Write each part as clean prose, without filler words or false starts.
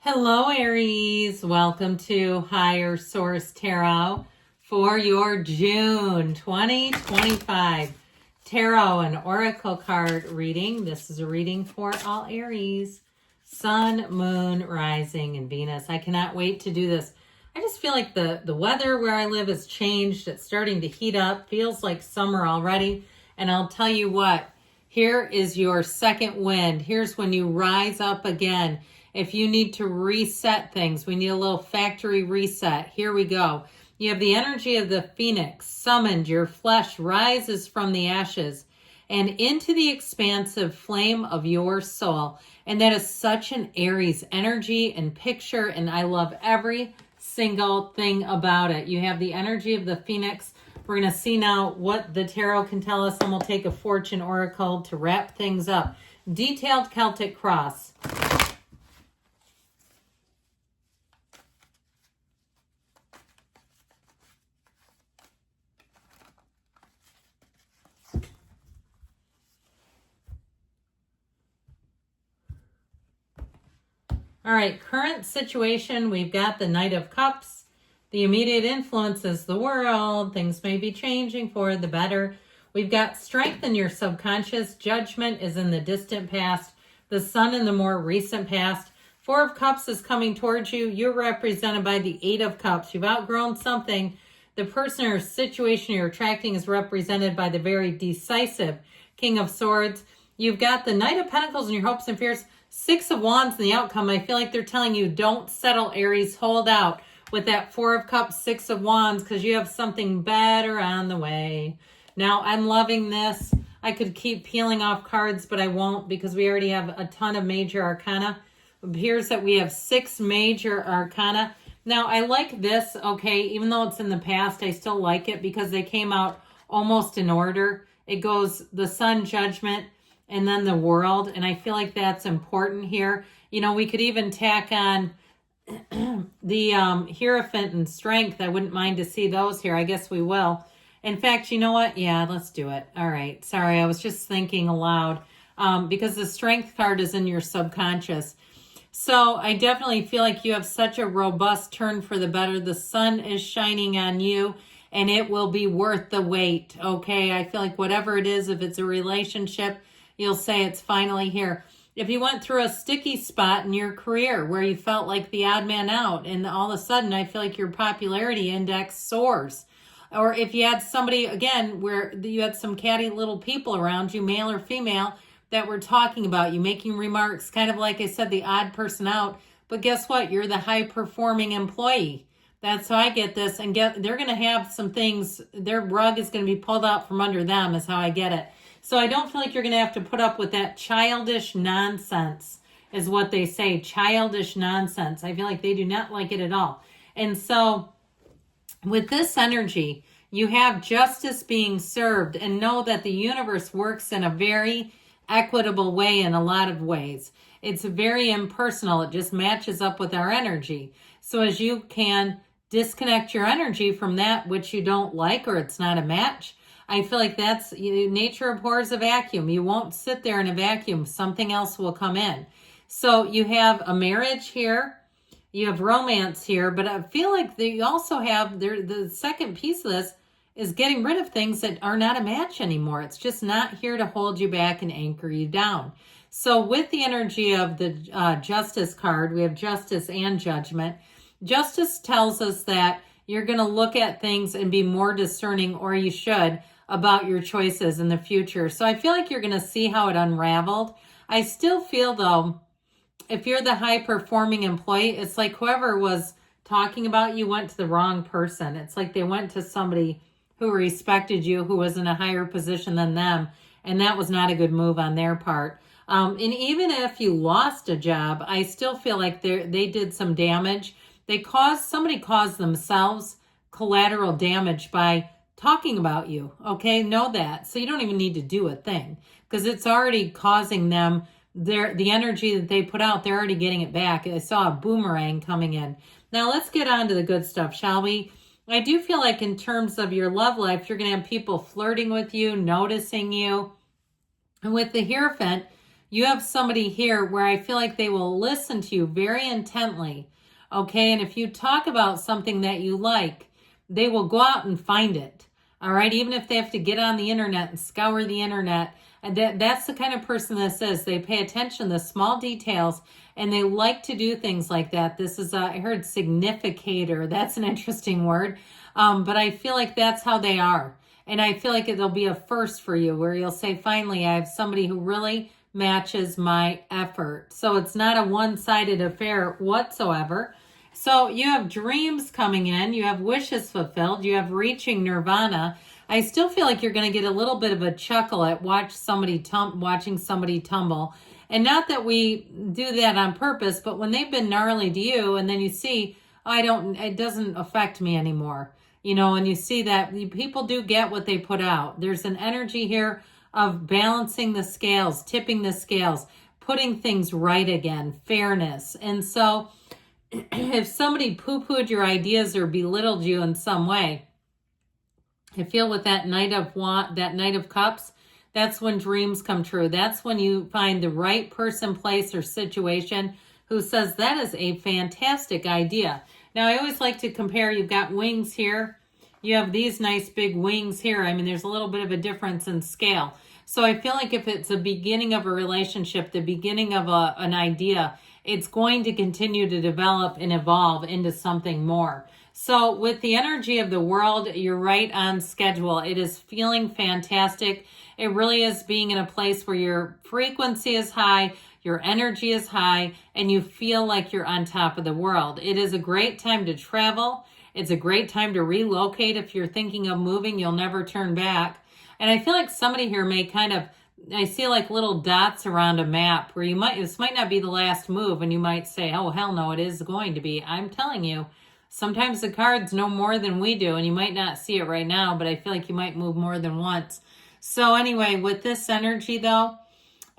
Hello, Aries. Welcome to Higher Source Tarot for your June 2025 Tarot and Oracle card reading. This is a reading for all Aries, Sun, Moon, Rising, and Venus. I cannot wait to do this. I just feel like the weather where I live has changed. It's starting to heat up. Feels like summer already. And I'll tell you what, here is your second wind. Here's when you rise up again. If you need to reset things, we need a little factory reset. Here we go. You have the energy of the phoenix summoned. Your flesh rises from the ashes and into the expansive flame of your soul. And that is such an Aries energy and picture. And I love every single thing about it. You have the energy of the phoenix. We're going to see now what the tarot can tell us. And we'll take a fortune oracle to wrap things up. Detailed Celtic cross. All right, current situation, we've got the Knight of Cups. The immediate influence is the world. Things may be changing for the better. We've got strength in your subconscious. Judgment is in the distant past. The Sun in the more recent past. Four of Cups is coming towards you. You're represented by the Eight of Cups. You've outgrown something. The person or situation you're attracting is represented by the very decisive King of Swords. You've got the Knight of Pentacles in your hopes and fears. Six of Wands in the outcome. I feel like they're telling you don't settle, Aries. Hold out with that Four of Cups, Six of Wands, because you have something better on the way. Now, I'm loving this. I could keep peeling off cards, but I won't because we already have a ton of major arcana. It appears that we have 6 major arcana. Now, I like this, okay, even though it's in the past, I still like it because they came out almost in order. It goes the Sun, Judgment, and then the World, and I feel like that's important here. You know, we could even tack on the Hierophant and Strength. I wouldn't mind to see those here. I guess we will. In fact, you know what? Yeah, let's do it. All right. Sorry, I was just thinking aloud because the Strength card is in your subconscious. So I definitely feel like you have such a robust turn for the better. The sun is shining on you, and it will be worth the wait, okay? I feel like whatever it is, if it's a relationship, you'll say it's finally here. If you went through a sticky spot in your career where you felt like the odd man out and all of a sudden I feel like your popularity index soars. Or if you had somebody, again, where you had some catty little people around you, male or female, that were talking about you, making remarks, kind of like I said, the odd person out. But guess what? You're the high-performing employee. That's how I get this. And they're going to have some things, their rug is going to be pulled out from under them is how I get it. So I don't feel like you're going to have to put up with that childish nonsense is what they say, childish nonsense. I feel like they do not like it at all. And so with this energy, you have justice being served, and know that the universe works in a very equitable way in a lot of ways. It's very impersonal. It just matches up with our energy. So as you can disconnect your energy from that which you don't like or it's not a match, I feel like that's, nature abhors a vacuum. You won't sit there in a vacuum. Something else will come in. So you have a marriage here. You have romance here. But I feel like you also have, the second piece of this is getting rid of things that are not a match anymore. It's just not here to hold you back and anchor you down. So with the energy of the Justice card, we have Justice and Judgment. Justice tells us that you're going to look at things and be more discerning, or you should, about your choices in the future. So I feel like you're going to see how it unraveled. I still feel, though, if you're the high-performing employee, it's like whoever was talking about you went to the wrong person. It's like they went to somebody who respected you, who was in a higher position than them, and that was not a good move on their part. And even if you lost a job, I still feel like they did some damage. Somebody caused themselves collateral damage by talking about you, okay? Know that. So you don't even need to do a thing because it's already causing them, the energy that they put out, they're already getting it back. I saw a boomerang coming in. Now let's get on to the good stuff, shall we? I do feel like in terms of your love life, you're going to have people flirting with you, noticing you. And with the Hierophant, You have somebody here where I feel like they will listen to you very intently. Okay. And if you talk about something that you like, they will go out and find it. All right. Even if they have to get on the internet and scour the internet. And that's the kind of person this is. They pay attention to the small details and they like to do things like that. This is, I heard significator. That's an interesting word. But I feel like that's how they are. And I feel like it'll be a first for you where you'll say, finally, I have somebody who really matches my effort. So it's not a one-sided affair whatsoever. So you have dreams coming in, you have wishes fulfilled, you have reaching nirvana. I still feel like you're going to get a little bit of a chuckle at watching somebody tumble. And not that we do that on purpose, but when they've been gnarly to you and then you see, it doesn't affect me anymore. And you see that people do get what they put out. There's an energy here of balancing the scales, tipping the scales, putting things right again, fairness. And so if somebody poo-pooed your ideas or belittled you in some way, I feel with that Knight of Cups, that's when dreams come true. That's when you find the right person, place, or situation who says that is a fantastic idea. Now, I always like to compare, you've got wings here. You have these nice big wings here. I mean, there's a little bit of a difference in scale. So I feel like if it's the beginning of a relationship, the beginning of an idea, it's going to continue to develop and evolve into something more. So with the energy of the world, you're right on schedule. It is feeling fantastic. It really is being in a place where your frequency is high, your energy is high, and you feel like you're on top of the world. It is a great time to travel. It's a great time to relocate. If you're thinking of moving, you'll never turn back. And I feel like somebody here may I see like little dots around a map where this might not be the last move, and you might say, oh, hell no, it is going to be. I'm telling you, sometimes the cards know more than we do, and you might not see it right now, but I feel like you might move more than once. So anyway, with this energy though,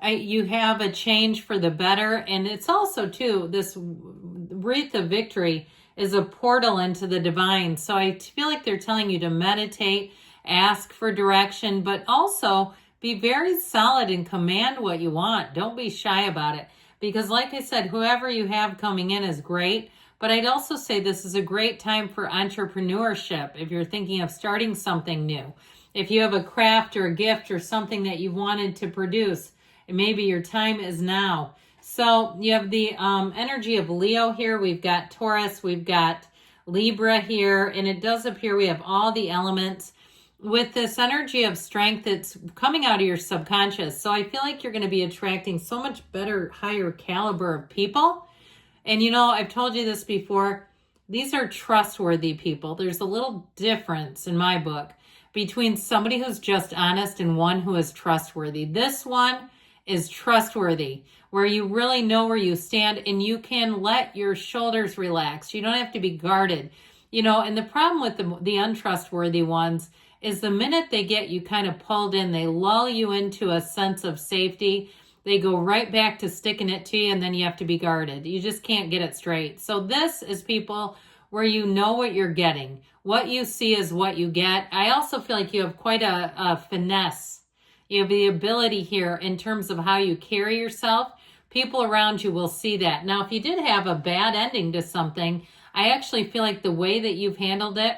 you have a change for the better. And it's also too, this wreath of victory is a portal into the divine. So I feel like they're telling you to meditate, ask for direction, but also be very solid and command what you want. Don't be shy about it. Because like I said, whoever you have coming in is great. But I'd also say this is a great time for entrepreneurship if you're thinking of starting something new. If you have a craft or a gift or something that you wanted to produce, maybe your time is now. So you have the energy of Leo here. We've got Taurus. We've got Libra here. And it does appear we have all the elements. With this energy of strength, it's coming out of your subconscious. So I feel like you're going to be attracting so much better, higher caliber of people. And I've told you this before, these are trustworthy people. There's a little difference in my book between somebody who's just honest and one who is trustworthy. This one is trustworthy, where you really know where you stand and you can let your shoulders relax. You don't have to be guarded. And the problem with the untrustworthy ones is the minute they get you kind of pulled in, they lull you into a sense of safety. They go right back to sticking it to you, and then you have to be guarded. You just can't get it straight. So this is people where you know what you're getting. What you see is what you get. I also feel like you have quite a finesse. You have the ability here in terms of how you carry yourself. People around you will see that. Now, if you did have a bad ending to something, I actually feel like the way that you've handled it,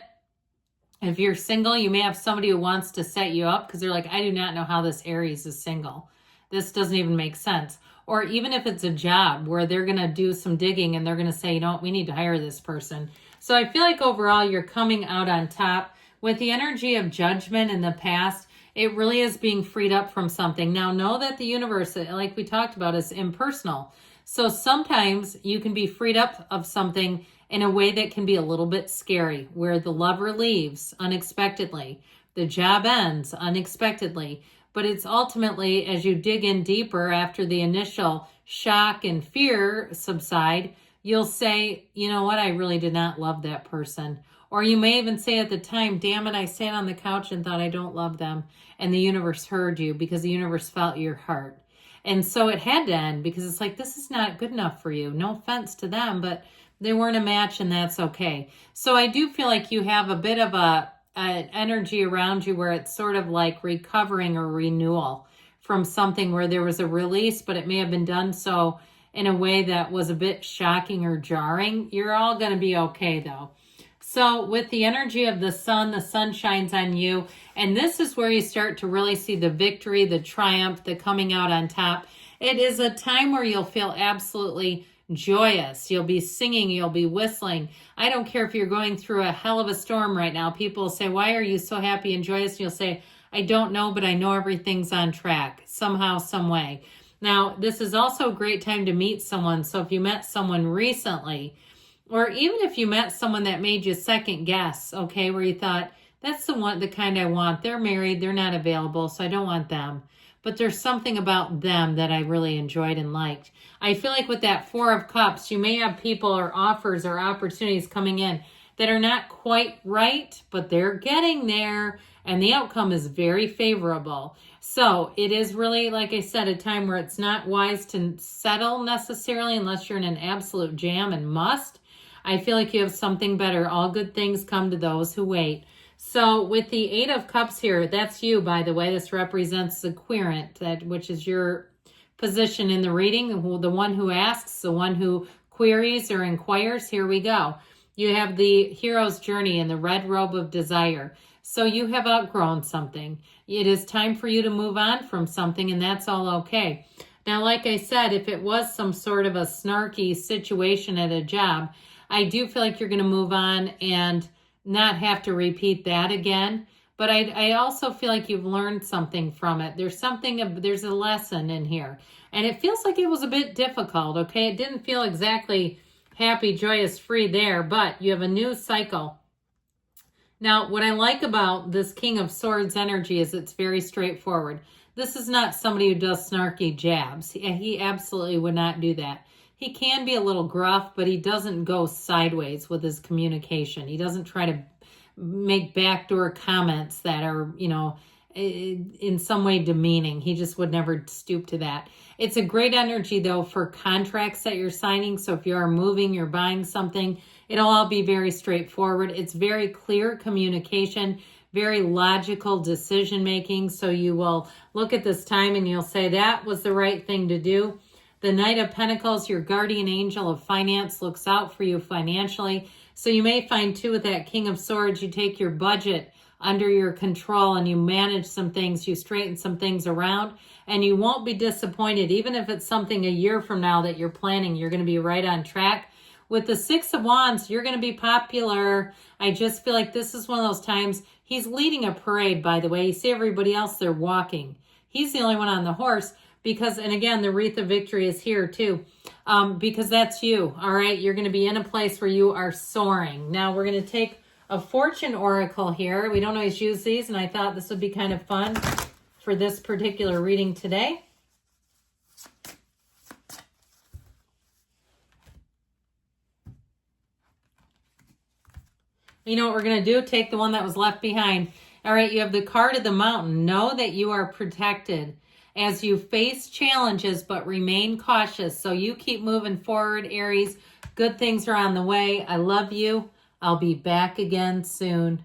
if you're single, you may have somebody who wants to set you up because they're like, I do not know how this Aries is single. This doesn't even make sense. Or even if it's a job where they're going to do some digging and they're going to say, we need to hire this person. So I feel like overall you're coming out on top. With the energy of judgment in the past, it really is being freed up from something. Now know that the universe, like we talked about, is impersonal. So sometimes you can be freed up of something in a way that can be a little bit scary, where the lover leaves unexpectedly, the job ends unexpectedly, but it's ultimately, as you dig in deeper after the initial shock and fear subside, you'll say, you know what, I really did not love that person. Or you may even say at the time, damn it, I sat on the couch and thought I don't love them. And the universe heard you because the universe felt your heart. And so it had to end because it's like, this is not good enough for you. No offense to them, but they weren't a match and that's okay. So I do feel like you have a bit of an energy around you where it's sort of like recovering or renewal from something where there was a release, but it may have been done so in a way that was a bit shocking or jarring. You're all going to be okay though. So with the energy of the sun shines on you. And this is where you start to really see the victory, the triumph, the coming out on top. It is a time where you'll feel absolutely joyous. You'll be singing, you'll be whistling. I don't care if you're going through a hell of a storm right now. People say, why are you so happy and joyous? And you'll say, I don't know, but I know everything's on track somehow, some way. Now, this is also a great time to meet someone. So if you met someone recently, or even if you met someone that made you second guess, okay, where you thought, that's the kind I want. They're married, they're not available, so I don't want them. But there's something about them that I really enjoyed and liked. I feel like with that Four of Cups, you may have people or offers or opportunities coming in that are not quite right, but they're getting there, and the outcome is very favorable. So it is really, like I said, a time where it's not wise to settle necessarily unless you're in an absolute jam and must. I feel like you have something better. All good things come to those who wait. So with the Eight of Cups here, that's you, by the way. This represents the querent, which is your position in the reading, the one who asks, the one who queries or inquires. Here we go. You have the hero's journey in the red robe of desire. So you have outgrown something. It is time for you to move on from something, and that's all okay. Now, like I said, if it was some sort of a snarky situation at a job, I do feel like you're going to move on and not have to repeat that again. But I also feel like you've learned something from it. There's a lesson in here. And it feels like it was a bit difficult, okay? It didn't feel exactly happy, joyous, free there, but you have a new cycle. Now, what I like about this King of Swords energy is it's very straightforward. This is not somebody who does snarky jabs. He absolutely would not do that. He can be a little gruff, but he doesn't go sideways with his communication. He doesn't try to make backdoor comments that are, in some way demeaning. He just would never stoop to that. It's a great energy, though, for contracts that you're signing. So if you are moving, you're buying something, it'll all be very straightforward. It's very clear communication, very logical decision making. So you will look at this time and you'll say, that was the right thing to do. The Knight of Pentacles, your guardian angel of finance, looks out for you financially. So you may find, too, with that King of Swords, you take your budget under your control and you manage some things, you straighten some things around, and you won't be disappointed. Even if it's something a year from now that you're planning, you're going to be right on track. With the Six of Wands, you're going to be popular. I just feel like this is one of those times. He's leading a parade, by the way. You see everybody else, they're walking. He's the only one on the horse. Because, and again, the Wreath of Victory is here too, because that's you, all right? You're going to be in a place where you are soaring. Now, we're going to take a fortune oracle here. We don't always use these, and I thought this would be kind of fun for this particular reading today. You know what we're going to do? Take the one that was left behind. All right, you have the card of the mountain. Know that you are protected as you face challenges, but remain cautious. So you keep moving forward, Aries. Good things are on the way. I love you. I'll be back again soon.